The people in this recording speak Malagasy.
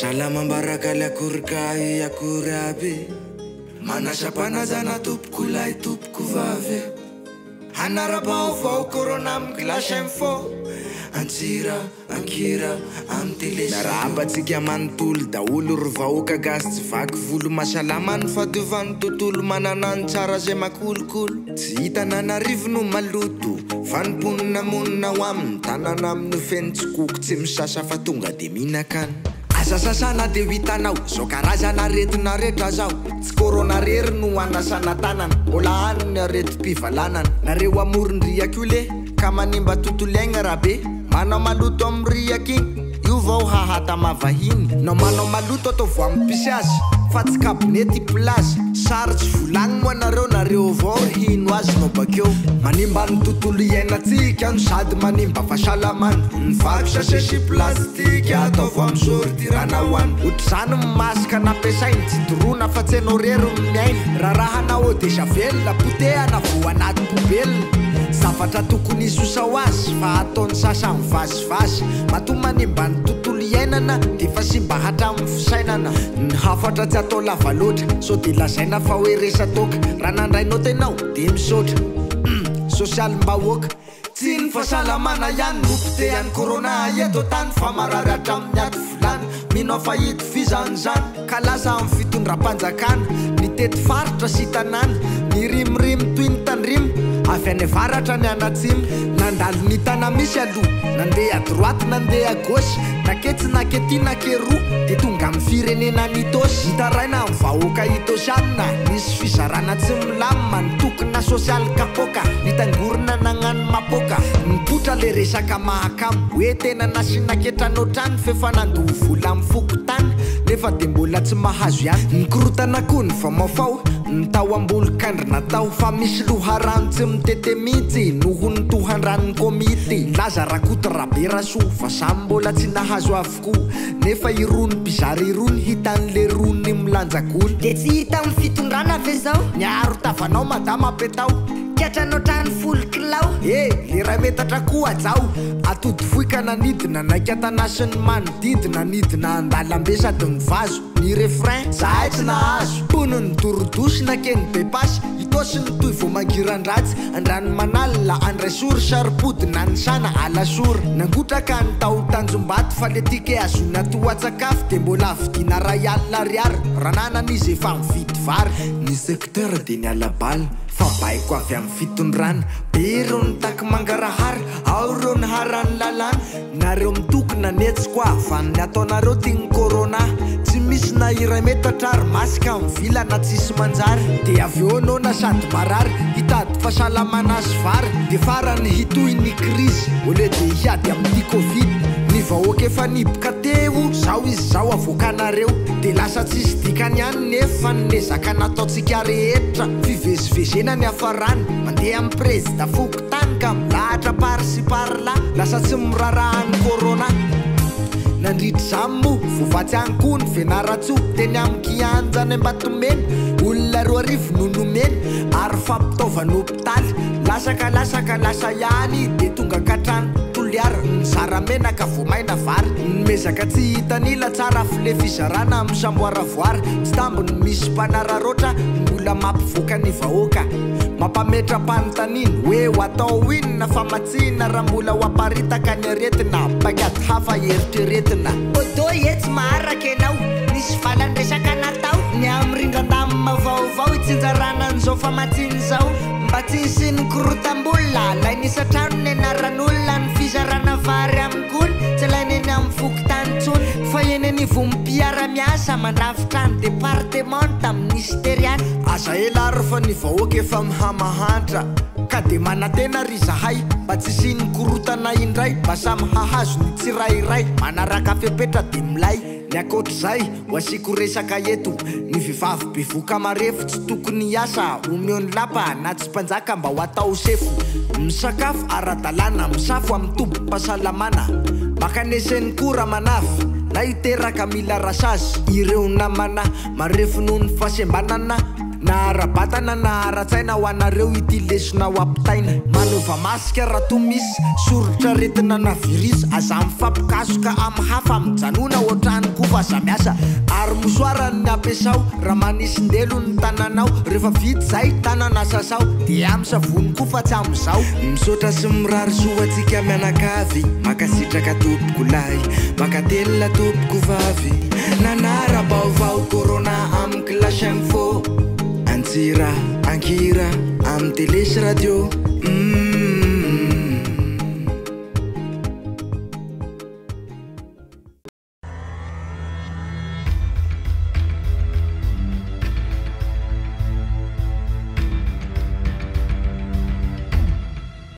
Salam barakali akurkai akurabe Manashapanazana tupkulai tupkuvave Hanarabao corona clash info Ansira ankira amtile Narabatsika mantul daulur vaoka gas tsy vaky volo masalamany fa devant tontolo manana ny tsara zay makolokolo tsy hitanana rivono maloto vanimponina monina ho aminy tanana amin'ny feno tsikoko tsy misasa fa tonga de mihinan-kany Sasana de vitanao, so karazana retina rehetra zao tsy corona rery no anasana tanana mbola any arety mpivalanana nareo amorondriaka io le ka manimba tontolo iaigna rabe manao maloto amin'ny riaka igny io vao hahata mavahiny no manao maloto atao vo amin'ny pisiazy fa tsy kabinety plazy sary tsy volagny moa nareo vao hino azy no bakeo manimba ny tontolo iainantsika no sady manimba fahasalamana ny vaky sasesy plastika atao vo amin'ny sortirana hoany ohatry zany masaka nampiasainy tsy dorona fa tsy hainao rery miaina rahanao de javelona potehana vo anaty pobelina zavatra tokony isosa ho azy fa ataony sasa mivazivasy mato manimba ny tontolo iainana de fa simba hatramin'ny fisainana ny hafatra tsy atao lava loatra so de lazaina fa hoe resatoka raha nandrainao tenao de misaotra sosialim-bahoaka tsy ny fahasalamana ihany nopotehany corona eto tany fa marary hatramin'ny aty volany minao fahity fizanyzany ka lasa amin'ny fitondram-panjakana ny tety faritra sy tanàna ny rimorimo toy ny tandrimo avy any avaratra ny anatsimo nandalo ny tana misy aloha nandeha droite nandeha gauche naketsy nakety nakeroa de tonga amin'ny firenena nitosy hitaraina amin'ny vahoaka hitosianina nisy fizarana tsy milamima ny tokona sosialy kapoka nitangorona nagnano mapoka nipotra le resaka mahakamo hoe tena nasinaketranao trano fefa nandoho vola amin'ny fokotany nefa de mbola tsy mahazo ihany nikorotana koa ny famafao ny tao ambolo-kandry natao fa misy loharano tsy mitete mihitsy noho ny tohandran'ny komity laza rakoto rabe rasoa fa samy mbola tsy nahazo avokoa nefa irony mpizary irony hitan'le rony milanjakoly de tsy hita amin'ny fitondrana ve zao miaro tavanao madama petao kiatranao trano folo kilao le raha metatra koa zao atody voika nanidina naikatanasin'ny manodidina nidina andalambe sady ny vazo ny refrain zahay tsy nahazo tono ny dorodosina keny be pasy itosy ny toy vo mangiran-dratsy andrano manalina andray sory saripodina ny sana alasora nangotraka ny tao tanjom-baty fa le tike azona toatsakafo de mbola vidina ray alina ariary rananan'izy efa mividy vary ny secteur de ny alabal fa baiko avy amin'ny fitondrana be ireo ny taky mangarahary ao ireo ny harany lalàna nareo mitokona netsy koa fa ny ataonareo tiany corona tsy misy na iray metatra ary masika amin'ny vilana tsisy manjary de avy eo anao na sady marary hitady fahasalamana azy vary de farany hitohy ny krizy ole de hiady amin'ity covid ny vahoaka efa niboka teo zao izy zao avoakanareo de lasa tsisy dikany ihany nefa nezaka nataontsika rehetra fivezivezena ny afarany mandeha amin'ny prezida fokotany ka milahatra pary sy parla lasa tsy mirarahan'ny corona nandritry zany mo vovatsy any koa ny venaratsoa teny amin'ny kianjany ambatomeny olona roa arivo nonomeny ary fampitaovany hopitaly lasaka lasa ihany de tonga katrano toliara ny zaramenaka vomaina vary nymezaka tsy hitanila tsara file fizarana amin'ny samboaravoary tsy tambony misy mpanararoatra mbola mampivoaka ny vahoaka mampametra-panotaniny hoe ho atao inona famatsina raha mbola ho aparitaka ny aretina bagady hafa eritreretina odo etsy maharaka ianao nisy valandresaka natao ny amin'ny rindrandamina vaovao itsinjaranan'izao famatsiny zao mba tsy hisy ny korotam-bola lay nisatrano ny anaran'olona ny fizarana vary amin'ny gony tsy lainy eny amin'ny fokotany tsony fa eny ny vompiara-miasa mandrafitra ny departemanta ministeriany aza elary fa ny vahoaka efa mihamahantra ka de manantena ry zahay mba tsy sy ny korotana indray mba samy hahazo ny tsirairay manaraka fepetra de milay ny akoatr'izay ho asiko resaka eto ny vehivavy bevoka marefo tsy tokony hiasa omeony lapa na tsy mpanjaka mba ho atao sefo misakafo ara-dalàna misafo amin'ny tombo-pahasalamana makanesen'ny kora manafy na iteraka mila rasazy ireo namana marefo noho ny fahasembanana nahara-batana nahara-tsaina ho anareo ity lesona ho ampitaina manova masika raha to misy sorotra retina na virus aza mifampikasoka amin'ny hafa mijanona ohatrany kofa aza miasa ary mosoarany ny ampiasao raha manisy ndelo ny tananao rehefa vity zay tanana sasao dia am'savony kofa tsy am'izao misaotra sy mirary soatsika mianakavy makasitraka tompoko lahy makatelona tompoko vavy nanara-baovao corona amin'ny kilasy info antsira ankira amin'ny télé sy radio